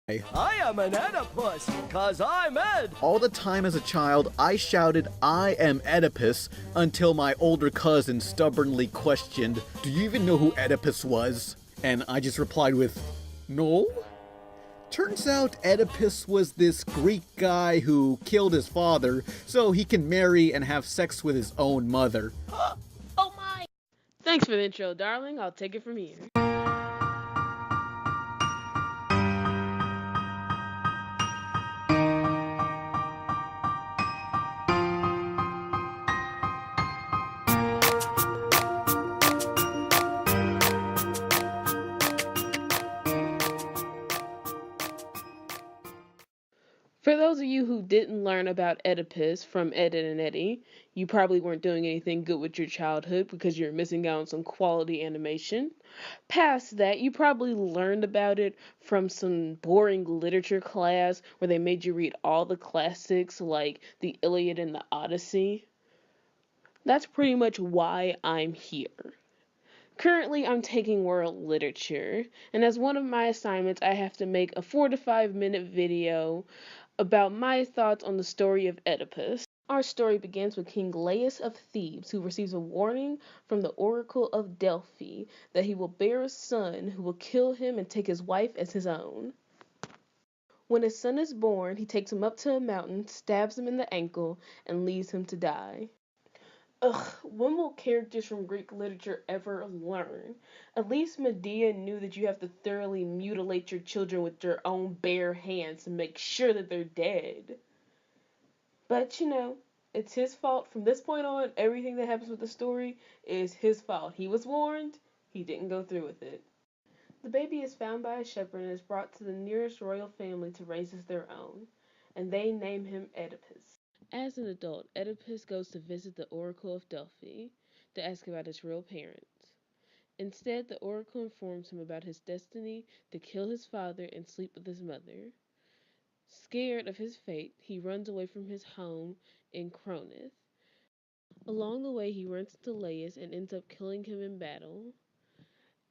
I am an Oedipus, 'cause I'm Ed. All the time as a child, I shouted, "I am Oedipus," until my older cousin stubbornly questioned, "Do you even know who Oedipus was?" And I just replied with, "No?" Turns out Oedipus was this Greek guy who killed his father so he can marry and have sex with his own mother. Oh my! Thanks for the intro, darling. I'll take it from here. For those of you who didn't learn about Oedipus from Ed, Edd n Eddy, you probably weren't doing anything good with your childhood because you're missing out on some quality animation. Past that, you probably learned about it from some boring literature class where they made you read all the classics like the Iliad and the Odyssey. That's pretty much why I'm here. Currently, I'm taking world literature, and as one of my assignments, I have to make a 4 to 5 minute video about my thoughts on the story of Oedipus. Our story begins with King Laius of Thebes, who receives a warning from the Oracle of Delphi that he will bear a son who will kill him and take his wife as his own. When his son is born, he takes him up to a mountain, stabs him in the ankle, and leaves him to die. Ugh, when will characters from Greek literature ever learn? At least Medea knew that you have to thoroughly mutilate your children with your own bare hands to make sure that they're dead. But it's his fault. From this point on, everything that happens with the story is his fault. He was warned, he didn't go through with it. The baby is found by a shepherd and is brought to the nearest royal family to raise as their own, and they name him Oedipus. As an adult, Oedipus goes to visit the Oracle of Delphi to ask about his real parents. Instead, the Oracle informs him about his destiny to kill his father and sleep with his mother. Scared of his fate, he runs away from his home in Corinth. Along the way, he runs into Laius and ends up killing him in battle.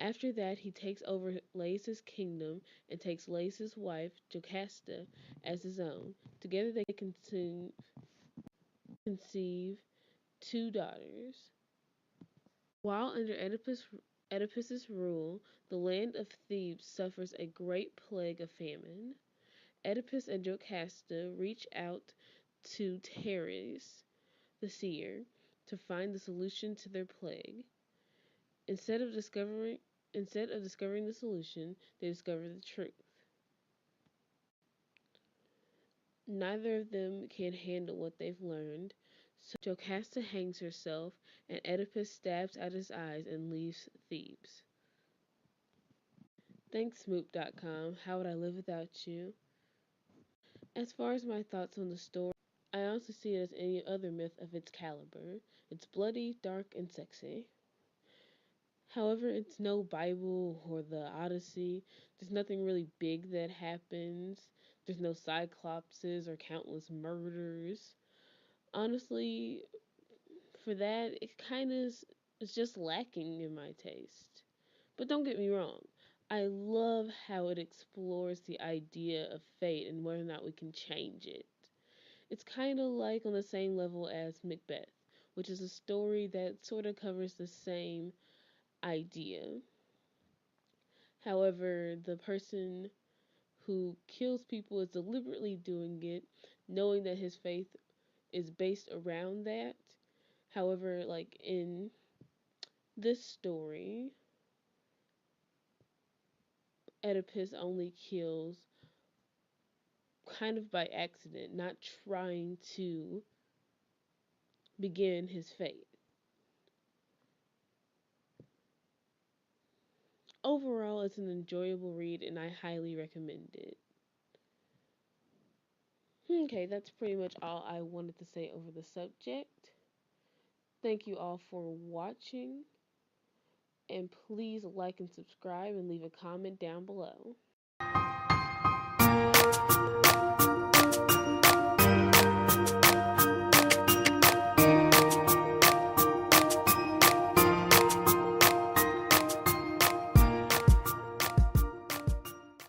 After that, he takes over Laius' kingdom and takes Laius' wife, Jocasta, as his own. Together they conceive 2 daughters. While under Oedipus's rule, the land of Thebes suffers a great plague of famine. Oedipus and Jocasta reach out to Teres, the seer, to find the solution to their plague. Instead of discovering the solution, they discover the truth. Neither of them can handle what they've learned, so Jocasta hangs herself and Oedipus stabs out his eyes and leaves Thebes. Thanks, Smoop.com. How would I live without you? As far as my thoughts on the story, I honestly see it as any other myth of its caliber. It's bloody, dark, and sexy. However, it's no Bible or the Odyssey. There's nothing really big that happens. There's no cyclopses or countless murders. Honestly, for that, it's just lacking in my taste. But don't get me wrong. I love how it explores the idea of fate and whether or not we can change it. It's kind of like on the same level as Macbeth, which is a story that sort of covers the same idea. However, the person who kills people is deliberately doing it, knowing that his faith is based around that. However, like in this story, Oedipus only kills kind of by accident, not trying to begin his fate. Overall, it's an enjoyable read and I highly recommend it. Okay, that's pretty much all I wanted to say over the subject. Thank you all for watching, and please like and subscribe and leave a comment down below.